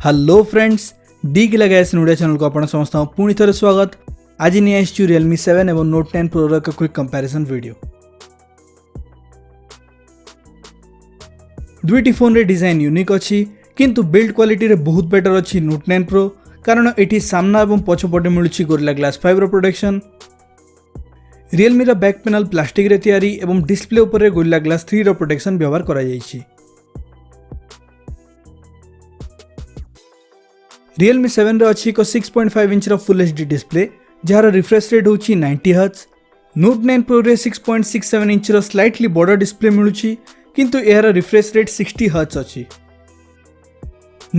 Hello friends, D की लगाइस नुडिया channel को आपण समस्त पुणी थे स्वागत। आज नहीं आसी Realme 7 और Note 10 Pro का क्विक कंपैरिजन वीडियो। दुईटी फोन रे डिजाइन यूनिक अच्छी किंतु बिल्ड क्वालिटी रे बहुत बेटर अच्छी Note 9 Pro कारण एटी सामना और पछपटे मिलुछि गोरिल्ला ग्लास 5 रो प्रोटेक्शन। Realme रा बैक पैनल प्लास्टिक रे तैयारी एवं डिस्प्ले ऊपर रे गोरिल्ला ग्लास 3 रो प्रोटेक्शन व्यवहार करा जायछि। Realme 7 रे अछि को 6.5 इंच रो फुल एचडी डिस्प्ले जार रिफ्रेश रेट होछि 90 हर्ट्ज। Note 9 Pro रे 6.67 इंच रो स्लाइटली बड़ डिस्प्ले मिलुछि किंतु एहार रिफ्रेश रेट 60 हर्ट्ज अछि।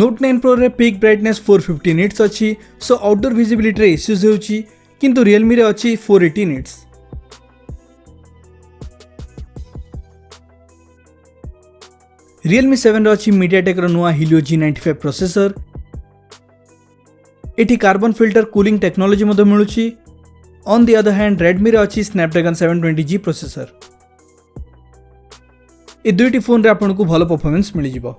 Note 9 Pro रे पीक ब्राइटनेस 450 निट्स अछि, सो आउटडोर विजिबिलिटी रे इश्यूज होछि किंतु Realme रे अछि 480 निट्स। Realme 7 रे अछि MediaTek रो नुआ Helio G95 प्रोसेसर। एटी कार्बन फिल्टर कूलिंग टेक्नोलोजी मधे मिलुछि। On the other hand Redmi रे अछि Snapdragon 720G प्रोसेसर। ए दुईटी फोन रे आपन को भलो परफॉर्मेंस मिलि जिवो।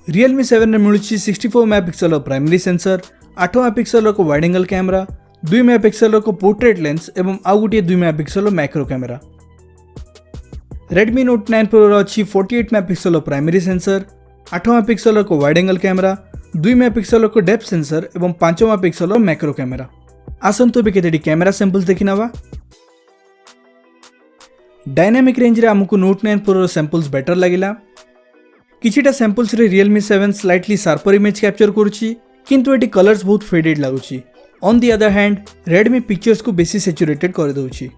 Realme 7 रे मिलुछि 64 मेगापिक्सल रो प्राइमरी सेंसर, 8 मेगापिक्सल रो वाइड एंगल कैमरा, 2 मेगापिक्सल रो पोर्ट्रेट लेंस एवं आउ गुटे 2 मेगापिक्सल रो macro camera. Redmi Note 9 Pro रो अछि 48 मेगापिक्सल रो प्राइमरी सेंसर, 8 मेगापिक्सल रो वाइड एंगल कैमरा, 2 मेगापिक्सल रो डेप्थ सेंसर एवं 5 मेगापिक्सल रो मैक्रो कैमरा। आसंतु बे केतेडी कैमरा सैंपल्स देखिनवा। डायनामिक रेंज रे हमकु Note 9 Pro रो सैंपल्स बेटर लागिला। किछिटा सैंपल्स रे Realme 7 slightly sharper image capture करूछि किंतु एटी कलर्स बहुत फेडेड लागुछि। On the other hand Redmi pictures को बेसी सैचुरेटेड कर दउछि।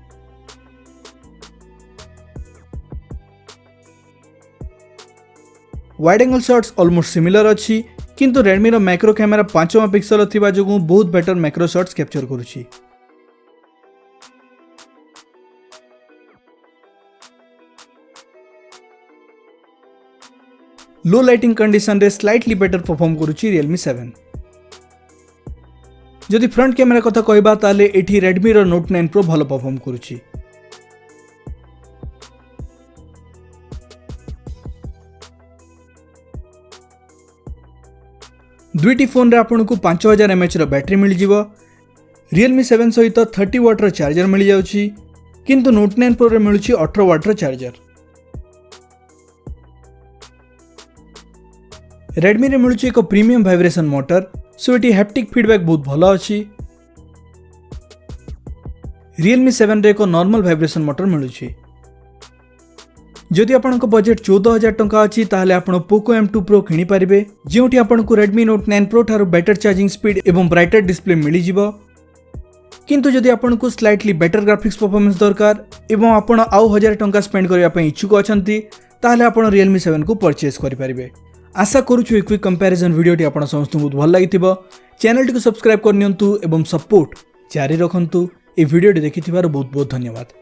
Wide angle shots almost similar अच्छी किंतु Redmi रो मैक्रो कैमरा 5 मेगापिक्सल थिबा जोगु बहुत बेटर मैक्रो शॉट्स कैप्चर करूछि। लो लाइटिंग कंडीशन रे स्लाइटली बेटर परफॉर्म करूछि Realme 7। जदि फ्रंट कैमरा कथा कहबा ताले एठी Redmi रो Note 9 Pro भलो परफॉर्म करूछि। दुईटी फोन रे आपन को 5000 mAh रो बैटरी मिल जिवो। Realme 7 सहित 30 वाट रो चार्जर मिल जाउछि किंतु Note 9 Pro रे मिलुछि 18 वाट रो चार्जर। Redmi रे मिलुछि एक प्रीमियम वाइब्रेशन मोटर, सो एटी हैप्टिक फीडबैक बहुत भलो अछि। Realme 7 रे एक नॉर्मल वाइब्रेशन मोटर मिलुछि। जदि आपन को बजेट 14000 टंका अछि ताहले आपन Poco M2 Pro किनि परिबे, जेउठी आपन को Redmi Note 9 Pro थारो बेटर चार्जिंग स्पीड एवं ब्राइटर डिस्प्ले मिलि जिवो। किंतु जदि आपन को स्लाइटली बेटर ग्राफिक्स परफॉर्मेंस दरकार एवं आपन आउ 1000 टंका स्पेंड करिया पई इच्छुक अछंती ताहले आपन Realme 7 को परचेज करि परिबे। आशा करूछु क्विक कंपैरिजन वीडियोटी आपन समस्त बहुत भल लागिथिबो। चैनल को सब्सक्राइब करनियंतु एवं सपोर्ट जारी रखंतु। ए वीडियोटी देखिथिबार बहुत बहुत धन्यवाद।